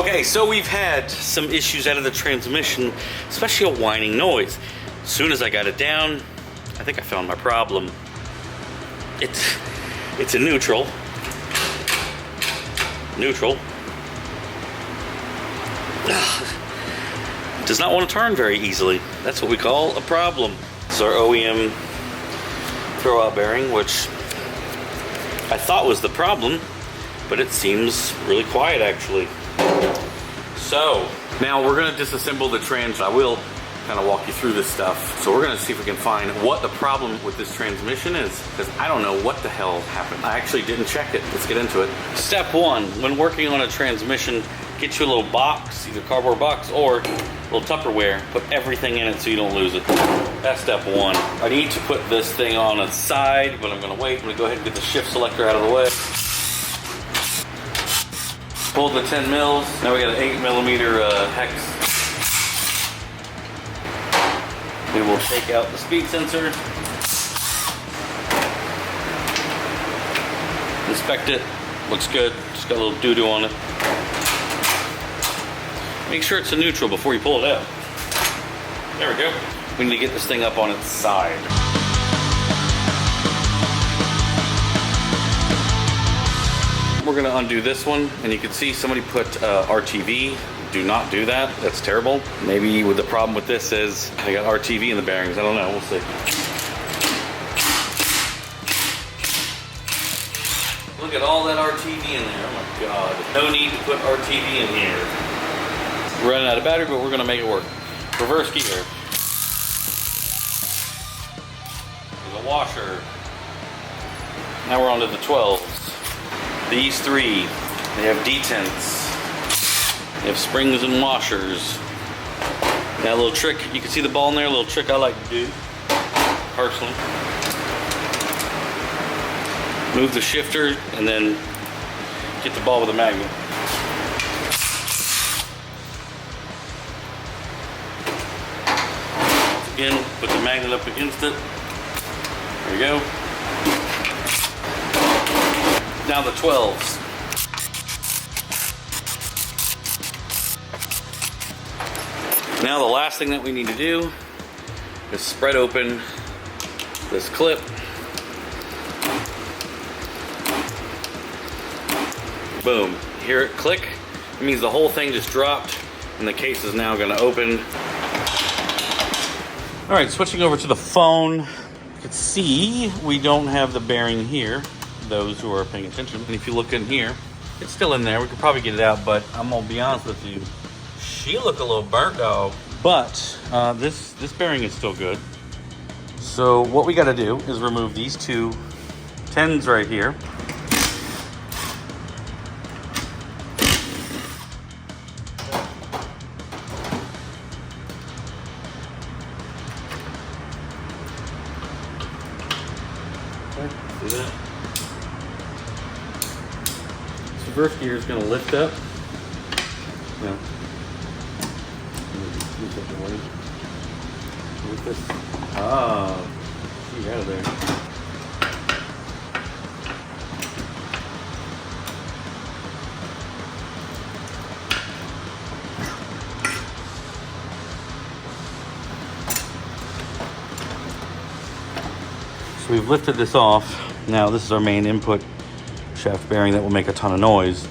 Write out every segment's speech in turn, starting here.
Okay, so we've had some issues out of the transmission, especially a whining noise. As soon as I got it down, I think I found my problem. It's a neutral. Neutral. Does not want to turn very easily. That's what we call a problem. This is our OEM throwout bearing, which I thought was the problem, but it seems really quiet actually. So now we're going to disassemble the trans. I will kind of walk you through this stuff. So we're going to see if we can find what the problem with this transmission is, because I don't know what the hell happened. I actually didn't check it. Let's get into it. Step one, when working on a transmission, get you a little box, either cardboard box or a little Tupperware. Put everything in it so you don't lose it. That's step one. I need to put this thing on its side, but I'm going to wait. I'm going to go ahead and get the shift selector out of the way. Pull the 10 mils. Now we got an 8mm hex. Then we'll take out the speed sensor. Inspect it. Looks good. Just got a little doo-doo on it. Make sure it's a neutral before you pull it out. There we go. We need to get this thing up on its side. We're gonna undo this one, and you can see somebody put RTV. Do not do that. That's terrible. Maybe the problem with this is I got RTV in the bearings. I don't know. We'll see. Look at all that RTV in there. Oh my God. No need to put RTV in here. We're running out of battery, but we're gonna make it work. Reverse gear. There's a washer. Now we're on to the 12s. These three, they have detents. They have springs and washers. Now a little trick, you can see the ball in there, a little trick I like to do, personally. Move the shifter and then get the ball with a magnet. Again, put the magnet up against it. There we go. Now the 12s. Now the last thing that we need to do is spread open this clip. Boom. Hear it click? It means the whole thing just dropped and the case is now going to open. Alright, switching over to the phone. You can see we don't have the bearing here. Those who are paying attention. And if you look in here, it's still in there. We could probably get it out, but I'm gonna be honest with you, she look a little burnt, dog. But this bearing is still good. So what we got to do is remove these two 10s right here. See that? Reverse gear is going to lift up. No. With this. Ah, see out of there. So we've lifted this off. Now this is our main input shaft bearing that will make a ton of noise.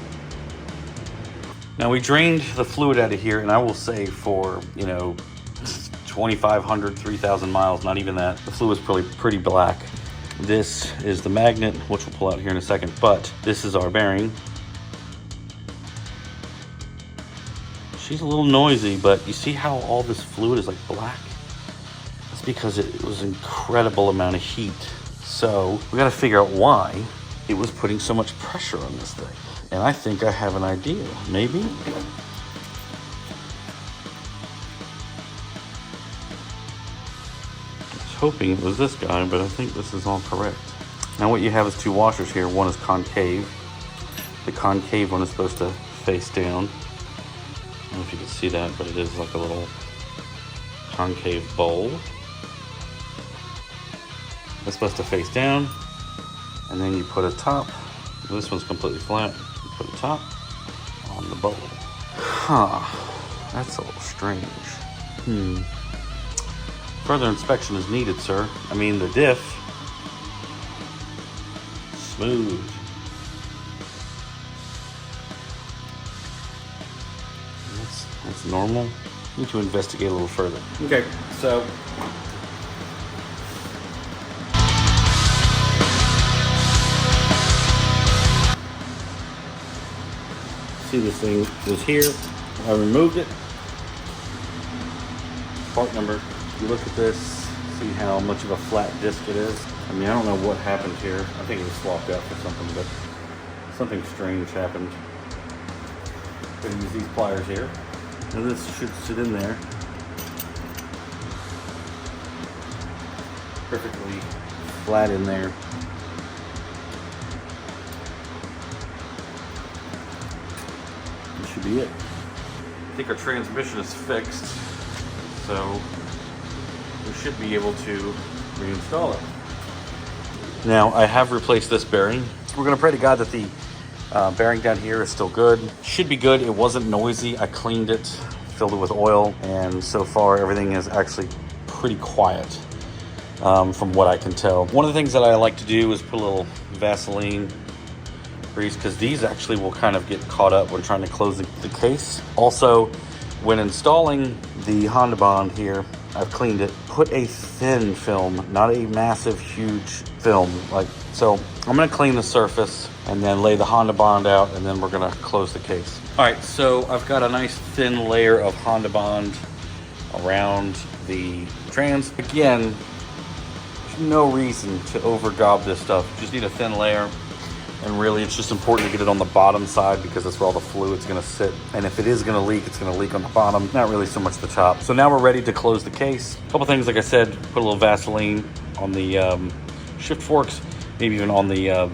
Now we drained the fluid out of here, and I will say for, 2,500, 3,000 miles, not even that, the fluid is pretty black. This is the magnet, which we'll pull out here in a second, but this is our bearing. She's a little noisy, but you see how all this fluid is like black? That's because it was an incredible amount of heat. So we got to figure out why it was putting so much pressure on this thing. And I think I have an idea. Maybe? I was hoping it was this guy, but I think this is all correct. Now what you have is two washers here. One is concave. The concave one is supposed to face down. I don't know if you can see that, but it is like a little concave bowl. It's supposed to face down, and then you put a top. This one's completely flat. You put a top on the bowl. Huh. That's a little strange. Further inspection is needed, sir. I mean, the diff. Smooth. That's normal. Need to investigate a little further. Okay, so see, this thing was here. I removed it. Part number. You look at this, see how much of a flat disc it is. I mean, I don't know what happened here. I think it was swapped out for something, but something strange happened. Gonna use these pliers here. And this should sit in there perfectly flat in there. That should be it. I think our transmission is fixed, so we should be able to reinstall it. Now, I have replaced this bearing. We're gonna pray to God that the bearing down here is still good. Should be good. It wasn't noisy. I cleaned it, filled it with oil, and so far everything is actually pretty quiet from what I can tell. One of the things that I like to do is put a little Vaseline grease, because these actually will kind of get caught up when trying to close the case. Also, when installing the Honda Bond here, I've cleaned it. Put a thin film, not a massive, huge film. So I'm gonna clean the surface and then lay the Honda Bond out, and then we're gonna close the case. All right, so I've got a nice thin layer of Honda Bond around the trans. Again, there's no reason to over gob this stuff. You just need a thin layer. And really, it's just important to get it on the bottom side, because that's where all the fluid's gonna sit. And if it is gonna leak, it's gonna leak on the bottom, not really so much the top. So now we're ready to close the case. A couple things, like I said, put a little Vaseline on the shift forks, maybe even on the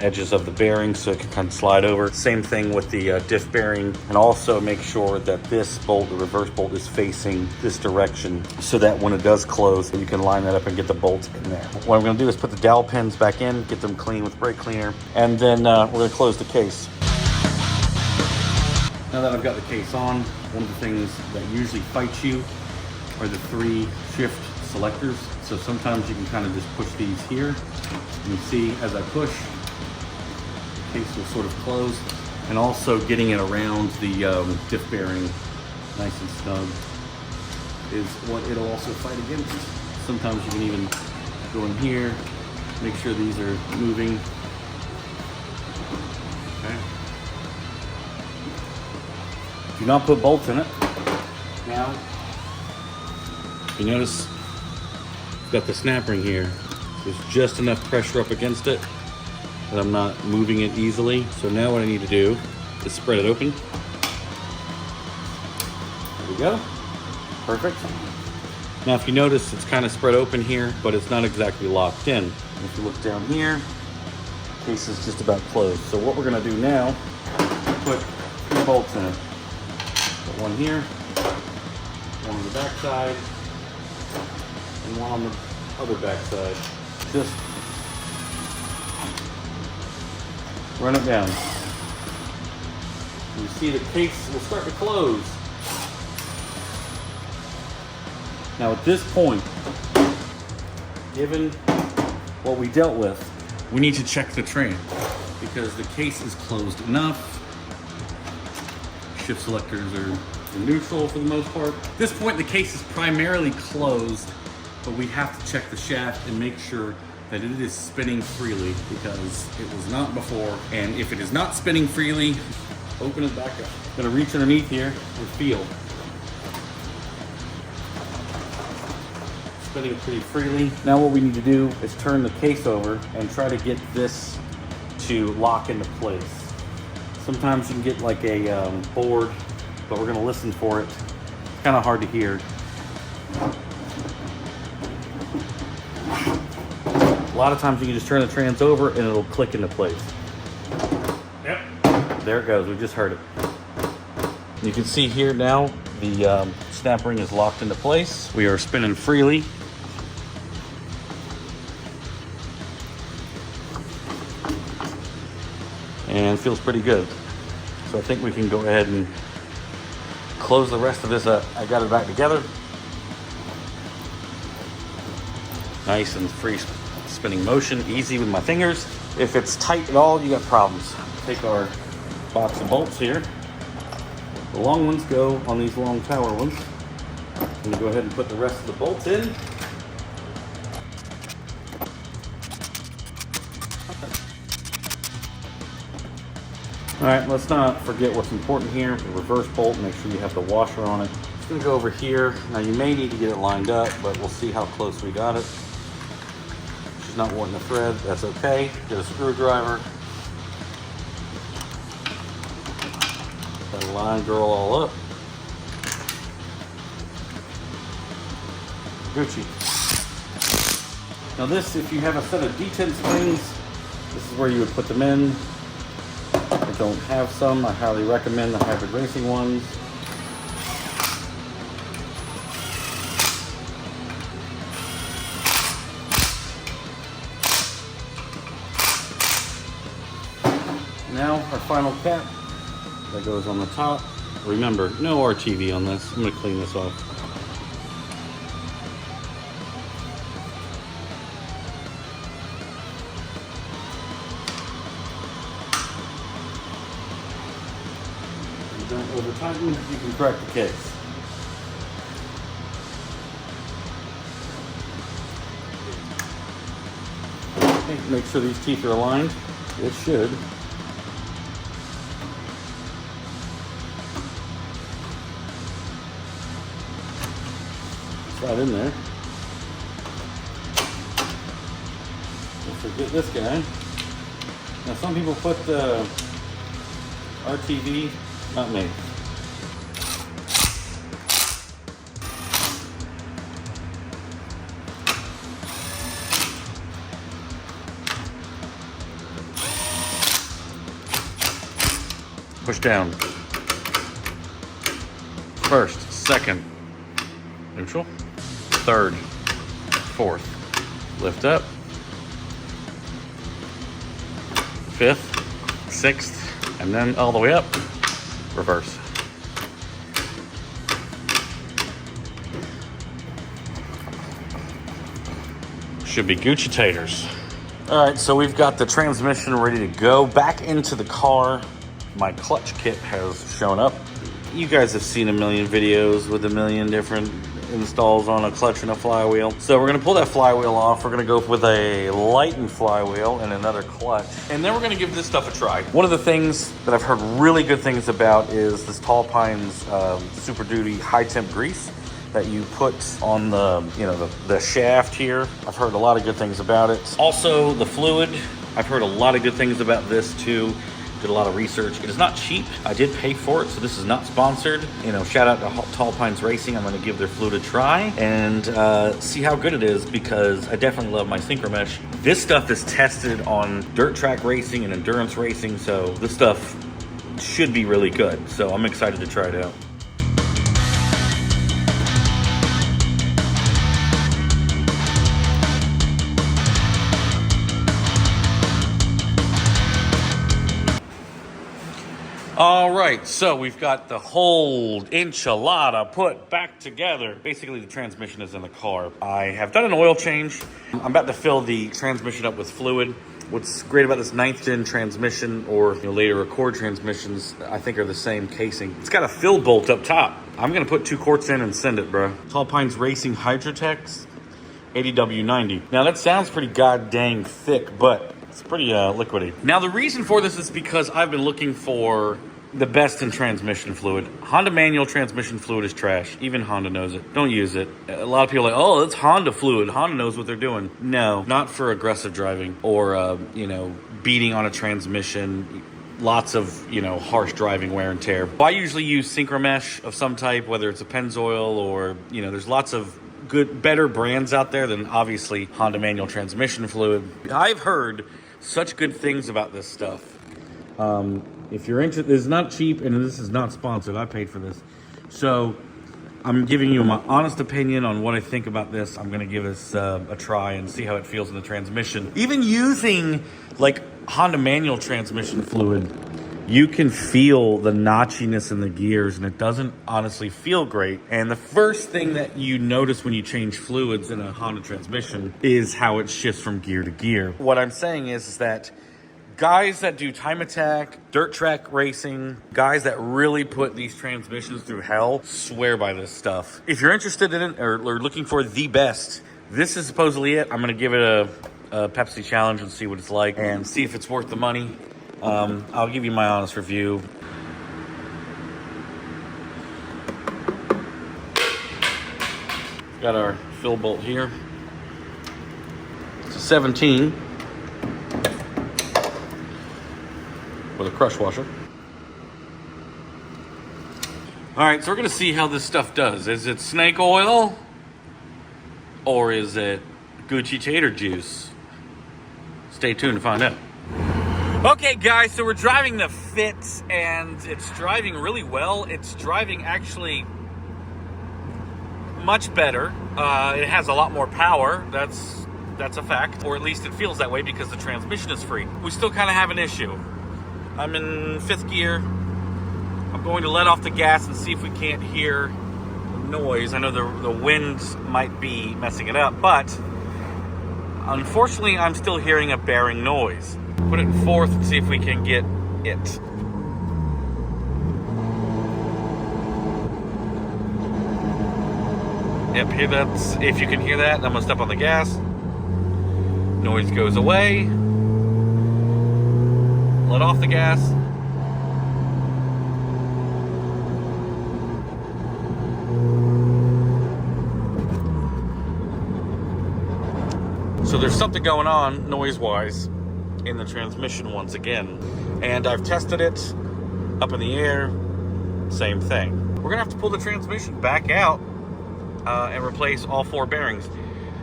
edges of the bearing so it can kind of slide over. Same thing with the diff bearing. And also make sure that this bolt, the reverse bolt, is facing this direction so that when it does close, you can line that up and get the bolt in there. What I'm gonna do is put the dowel pins back in, get them clean with brake cleaner, and then we're gonna close the case. Now that I've got the case on, one of the things that usually fights you are the 3 shift selectors. So sometimes you can kind of just push these here. And you see, as I push, the case will sort of close. And also getting it around the diff bearing nice and snug is what it'll also fight against. Sometimes you can even go in here, make sure these are moving. Okay. Do not put bolts in it. Now, you notice I've got the snap ring here. There's just enough pressure up against it that I'm not moving it easily. So now what I need to do is spread it open. There we go. Perfect. Now if you notice, it's kind of spread open here, but it's not exactly locked in. And if you look down here, the case is just about closed. So what we're gonna do now, put 2 bolts in it. Put one here, one on the back side, and one on the other back side. Just run it down. You see the case will start to close. Now at this point, given what we dealt with, we need to check the tram, because the case is closed enough. Shift selectors are in neutral for the most part. At this point, the case is primarily closed, but we have to check the shaft and make sure that it is spinning freely, because it was not before. And if it is not spinning freely, open it back up. I'm gonna reach underneath here and feel. Spinning pretty freely. Now what we need to do is turn the case over and try to get this to lock into place. Sometimes you can get like a board, but we're gonna listen for it. It's kind of hard to hear. A lot of times you can just turn the trans over and it'll click into place. Yep. There it goes, we just heard it. You can see here now, the snap ring is locked into place. We are spinning freely. And it feels pretty good. So I think we can go ahead and close the rest of this up. I got it back together. Nice and free spinning motion, easy with my fingers. If it's tight at all, you got problems. Take our box of bolts here. The long ones go on these long power ones. I'm gonna go ahead and put the rest of the bolts in. All right, let's not forget what's important here. The reverse bolt, make sure you have the washer on it. Just gonna go over here. Now you may need to get it lined up, but we'll see how close we got it. She's not wanting to thread, that's okay. Get a screwdriver. Gotta line girl all up. Gucci. Now this, if you have a set of detent springs, this is where you would put them in. I don't have some. I highly recommend the hybrid racing ones. Now our final cap that goes on the top. Remember, no RTV on this. I'm going to clean this off. Don't over tighten, you can crack the case. Okay, make sure these teeth are aligned. It should. Slide in there. Don't forget this guy. Now some people put RTV. Not me. Push down. First, second, neutral, third, fourth. Lift up. Fifth, sixth, and then all the way up. Reverse. Should be Gucci taters. All right, so we've got the transmission ready to go back into the car. My clutch kit has shown up. You guys have seen a million videos with a million different installs on a clutch and a flywheel. So we're gonna pull that flywheel off. We're gonna go with a lightened flywheel and another clutch. And then we're gonna give this stuff a try. One of the things that I've heard really good things about is this Tall Pines Super Duty high temp grease that you put on the, the shaft here. I've heard a lot of good things about it. Also the fluid, I've heard a lot of good things about this too. Did a lot of research. It is not cheap. I did pay for it, so this is not sponsored. Shout out to Tall Pines Racing. I'm going to give their fluid a try and see how good it is, because I definitely love my synchro mesh. This stuff is tested on dirt track racing and endurance racing, so this stuff should be really good. So I'm excited to try it out. All right, so we've got the whole enchilada put back together. Basically, the transmission is in the car. I have done an oil change. I'm about to fill the transmission up with fluid. What's great about this 9th gen transmission, or later Accord transmissions, I think are the same casing. It's got a fill bolt up top. I'm gonna put 2 quarts in and send it, bro. Tall Pines Racing Hydrotex 80W90. Now that sounds pretty god dang thick, but it's pretty liquidy. Now the reason for this is because I've been looking for the best in transmission fluid. Honda manual transmission fluid is trash. Even Honda knows it. Don't use it. A lot of people are like, oh, it's Honda fluid. Honda knows what they're doing. No, not for aggressive driving or, beating on a transmission. Lots of, harsh driving wear and tear. I usually use synchro mesh of some type, whether it's a Pennzoil or, there's lots of better brands out there than obviously Honda manual transmission fluid. I've heard such good things about this stuff. If you're interested, it's not cheap and this is not sponsored. I paid for this. So I'm giving you my honest opinion on what I think about this. I'm gonna give this a try and see how it feels in the transmission. Even using like Honda manual transmission fluid, you can feel the notchiness in the gears, and it doesn't honestly feel great. And the first thing that you notice when you change fluids in a Honda transmission is how it shifts from gear to gear. What I'm saying is that guys that do time attack, dirt track racing, guys that really put these transmissions through hell swear by this stuff. If you're interested in it or looking for the best, this is supposedly it. I'm gonna give it a Pepsi challenge and see what it's like and see if it's worth the money. I'll give you my honest review. Got our fill bolt here. It's a 17 with a crush washer. All right, so we're gonna see how this stuff does. Is it snake oil or is it Gucci tater juice? Stay tuned to find out. Okay guys, so we're driving the FIT and it's driving really well. It's driving actually much better. It has a lot more power. That's a fact, or at least it feels that way because the transmission is free. We still kind of have an issue. I'm in 5th gear. I'm going to let off the gas and see if we can't hear noise. I know the wind might be messing it up, but unfortunately I'm still hearing a bearing noise. Put it in 4th and see if we can get it. Yep, here that's, if you can hear that, I'm gonna step on the gas. Noise goes away. Let off the gas. So there's something going on noise-wise in the transmission once again. And I've tested it up in the air, same thing. We're gonna have to pull the transmission back out and replace all 4 bearings.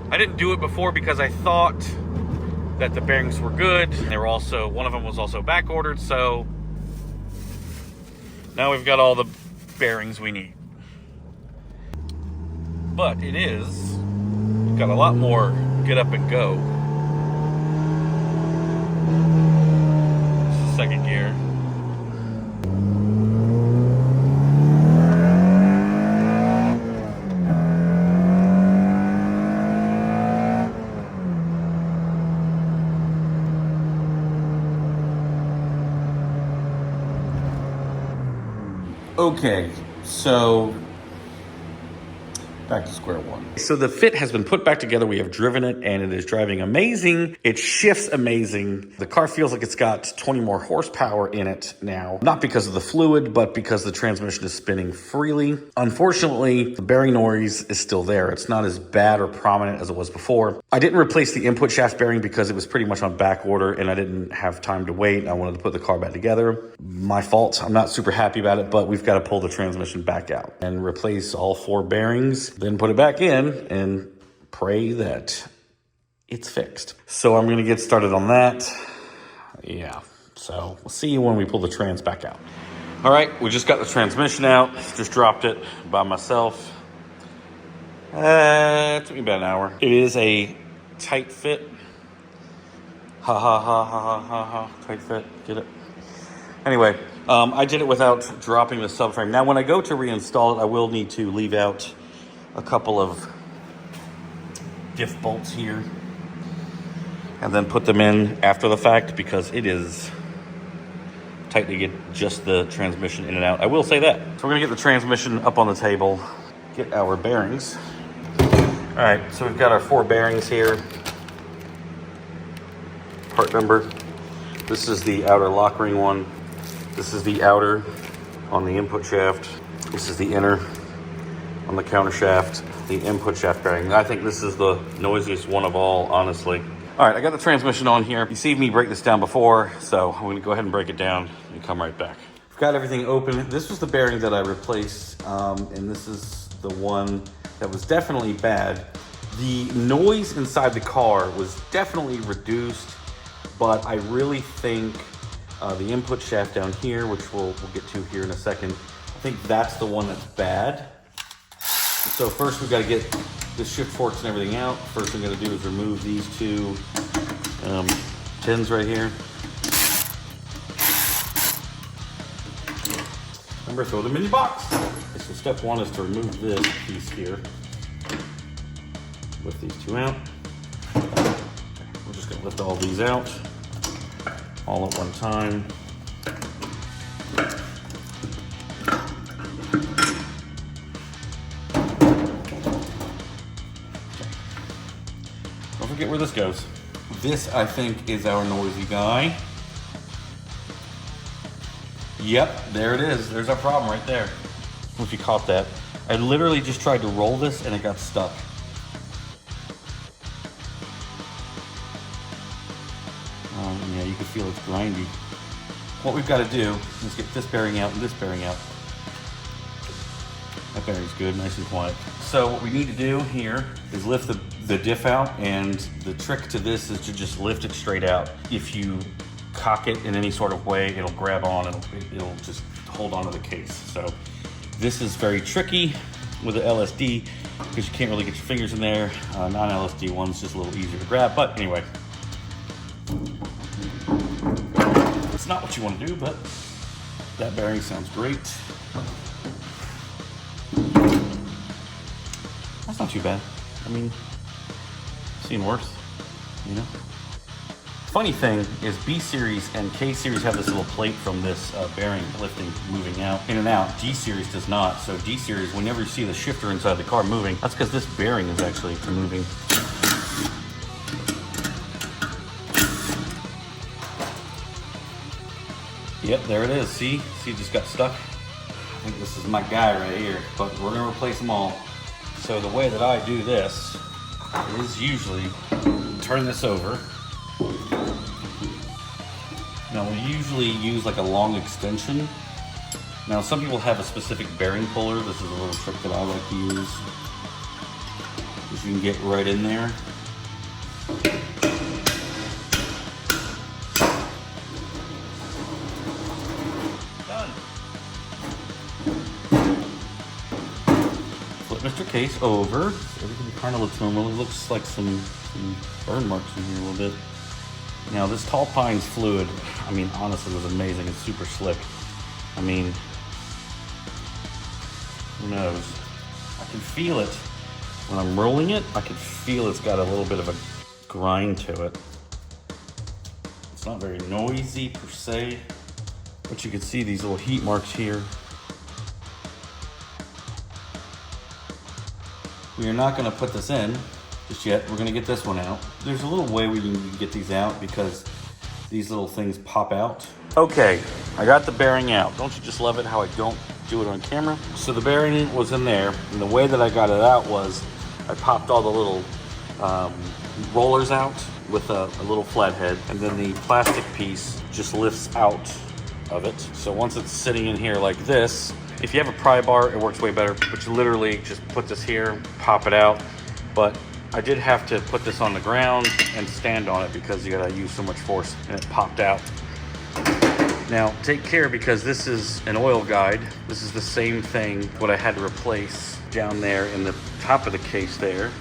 I didn't do it before because I thought that the bearings were good. They were also, one of them was also back ordered, so now we've got all the bearings we need. But it is, we've got a lot more get up and go. This is 2nd gear. Okay, so back to square one. So the FIT has been put back together. We have driven it and it is driving amazing. It shifts amazing. The car feels like it's got 20 more horsepower in it now. Not because of the fluid, but because the transmission is spinning freely. Unfortunately, the bearing noise is still there. It's not as bad or prominent as it was before. I didn't replace the input shaft bearing because it was pretty much on back order and I didn't have time to wait. I wanted to put the car back together. My fault. I'm not super happy about it, but we've got to pull the transmission back out and replace all 4 bearings, then put it back in and pray that it's fixed. So I'm going to get started on that. Yeah, so we'll see you when we pull the trans back out. All right, we just got the transmission out. Just dropped it by myself. It took me about an hour. It is a tight fit. Ha ha ha ha ha ha ha. Tight fit, get it? Anyway, I did it without dropping the subframe. Now, when I go to reinstall it, I will need to leave out a couple of diff bolts here and then put them in after the fact because it is tight to get just the transmission in and out. I will say that. So we're gonna get the transmission up on the table, get our bearings. All right, so we've got our 4 bearings here. Part number. This is the outer lock ring one. This is the outer on the input shaft. This is the inner on the counter shaft, the input shaft bearing. I think this is the noisiest one of all, honestly. All right, I got the transmission on here. You see me break this down before, so I'm gonna go ahead and break it down and come right back. I've got everything open. This was the bearing that I replaced, and this is the one that was definitely bad. The noise inside the car was definitely reduced, but I really think the input shaft down here, which we'll get to here in a second, I think that's the one that's bad. So first we've got to get the shift forks and everything out. First thing I'm going to do is remove these 2 pins right here. Remember, throw them in the box. Okay, so step one is to remove this piece here. Lift these two out. We're just gonna lift all these out, all at one time. Don't forget where this goes. This, I think, is our noisy guy. Yep, there it is. There's our problem right there. I don't know if you caught that. I literally just tried to roll this and it got stuck. Yeah, you can feel it's grindy. What we've got to do is get this bearing out and this bearing out. That bearing's good, nice and quiet. So what we need to do here is lift the diff out, and the trick to this is to just lift it straight out. If you cock it in any sort of way, it'll grab on, it'll just hold on to the case. So this is very tricky with the LSD because you can't really get your fingers in there. Non-LSD one's just a little easier to grab, but anyway. It's not what you want to do, but that bearing sounds great. That's not too bad. I mean, seen worse, you know? Funny thing is B series and K series have this little plate from this bearing lifting, moving out, in and out. G series does not. So D series, whenever you see the shifter inside the car moving, that's because this bearing is actually moving. Yep, there it is. See, it just got stuck. I think this is my guy right here, but we're gonna replace them all. So the way that I do this is usually turn this over. Now we usually use like a long extension. Now some people have a specific bearing puller. This is a little trick that I like to use. Because you can get right in there. Mr. Case over. Everything kind of looks normal. It looks like some burn marks in here a little bit. Now this tall pines fluid, I mean, honestly, was amazing. It's super slick. I mean, who knows? I can feel it when I'm rolling it. I can feel it's got a little bit of a grind to it. It's not very noisy per se, but you can see these little heat marks here. We are not going to put this in just yet. We're going to get this one out. There's a little way we can get these out because these little things pop out. Okay, I got the bearing out. Don't you just love it how I don't do it on camera? So the bearing was in there, and the way that I got it out was I popped all the little rollers out with a little flathead, and then the plastic piece just lifts out of it. So once it's sitting in here like this, if you have a pry bar, it works way better, but you literally just put this here, pop it out. But I did have to put this on the ground and stand on it because you gotta use so much force, and it popped out. Now, take care because this is an oil guide. This is the same thing, what I had to replace down there in the top of the case there.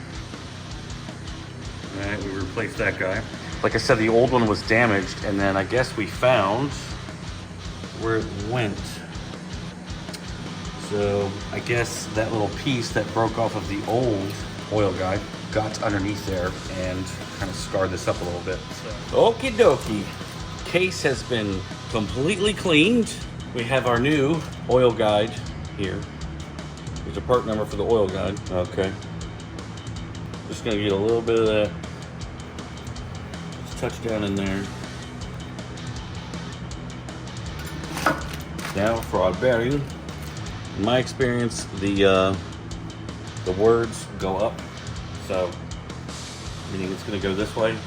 All right, we replaced that guy. Like I said, the old one was damaged, and then I guess we found where it went. So I guess that little piece that broke off of the old oil guide got underneath there and kind of scarred this up a little bit. So, okie dokie. Case has been completely cleaned. We have our new oil guide here. There's a part number for the oil guide. Okay. Just gonna get a little bit of that. Just touch down in there. Now for our bearing. In my experience, the words go up, so meaning it's going to go this way. I'm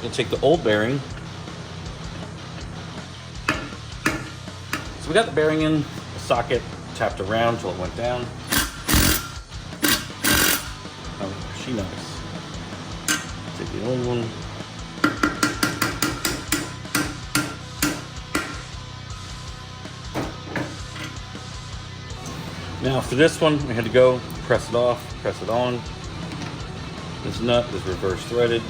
going to take the old bearing. So we got the bearing in the socket, tapped around until it went down. Oh, she knows. Take the old one. Now for this one, we had to go press it off, press it on. This nut is reverse threaded.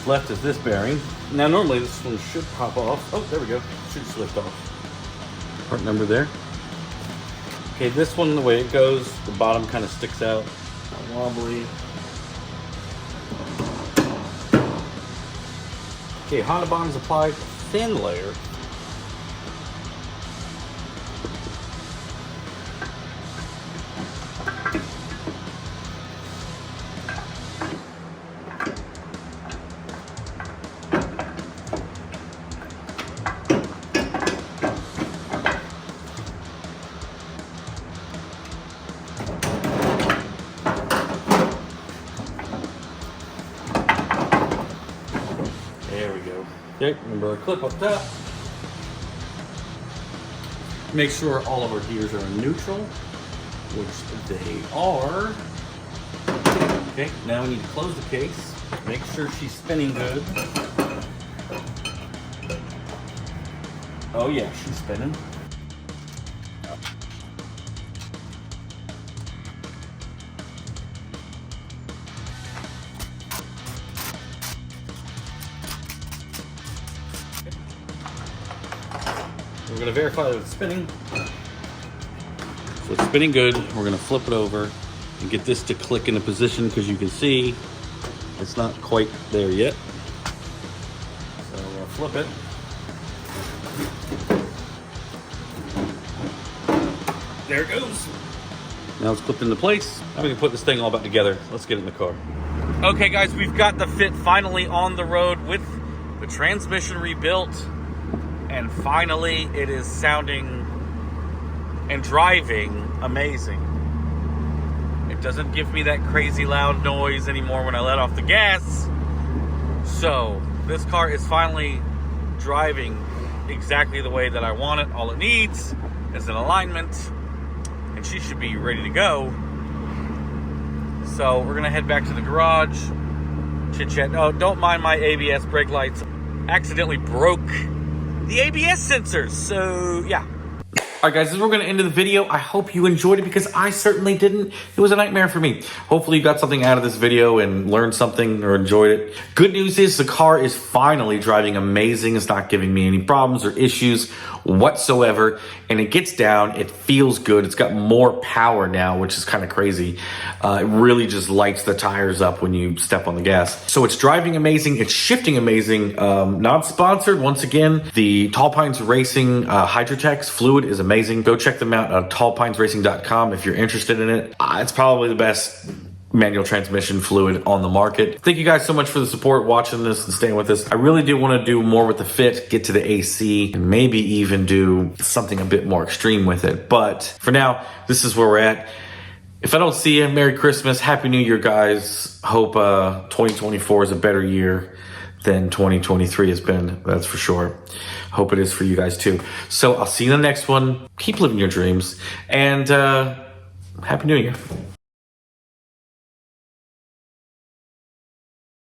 Left is this bearing. Now normally this one should pop off. Oh, there we go. Should just lift off. Part number there. Okay, this one, the way it goes, the bottom kind of sticks out. Wobbly. Okay, Honda bottom's applied. Thin layer. There we go. Okay, remember our clip up top. Make sure all of our gears are in neutral, which they are. Okay, now we need to close the case. Make sure she's spinning good. Oh yeah, she's spinning. We're going to verify that it's spinning. So it's spinning good. We're going to flip it over and get this to click into position because you can see it's not quite there yet. So we'll flip it. There it goes. Now it's clipped into place. Now we can put this thing all back together. Let's get it in the car. Okay guys, we've got the Fit finally on the road with the transmission rebuilt. And finally, it is sounding and driving amazing. It doesn't give me that crazy loud noise anymore when I let off the gas. So, this car is finally driving exactly the way that I want it. All it needs is an alignment, and she should be ready to go. So, we're gonna head back to the garage, chit-chat. Oh, don't mind my ABS brake lights. Accidentally broke the ABS sensors, so yeah. All right, guys, this is where we're going to end the video. I hope you enjoyed it because I certainly didn't. It was a nightmare for me. Hopefully you got something out of this video and learned something or enjoyed it. Good news is the car is finally driving amazing. It's not giving me any problems or issues whatsoever. And it gets down. It feels good. It's got more power now, which is kind of crazy. It really just lights the tires up when you step on the gas. So it's driving amazing. It's shifting amazing. Not sponsored. Once again, the Tall Pines Racing Hydrotex fluid is amazing. Go check them out at tallpinesracing.com if you're interested in it. It's probably the best manual transmission fluid on the market. Thank you guys so much for the support, watching this and staying with us. I really do want to do more with the Fit, get to the AC, and maybe even do something a bit more extreme with it. But for now, this is where we're at. If I don't see you, Merry Christmas, Happy New Year, guys. Hope 2024 is a better year than 2023 has been, that's for sure. Hope it is for you guys too. So I'll see you in the next one. Keep living your dreams, and Happy New Year.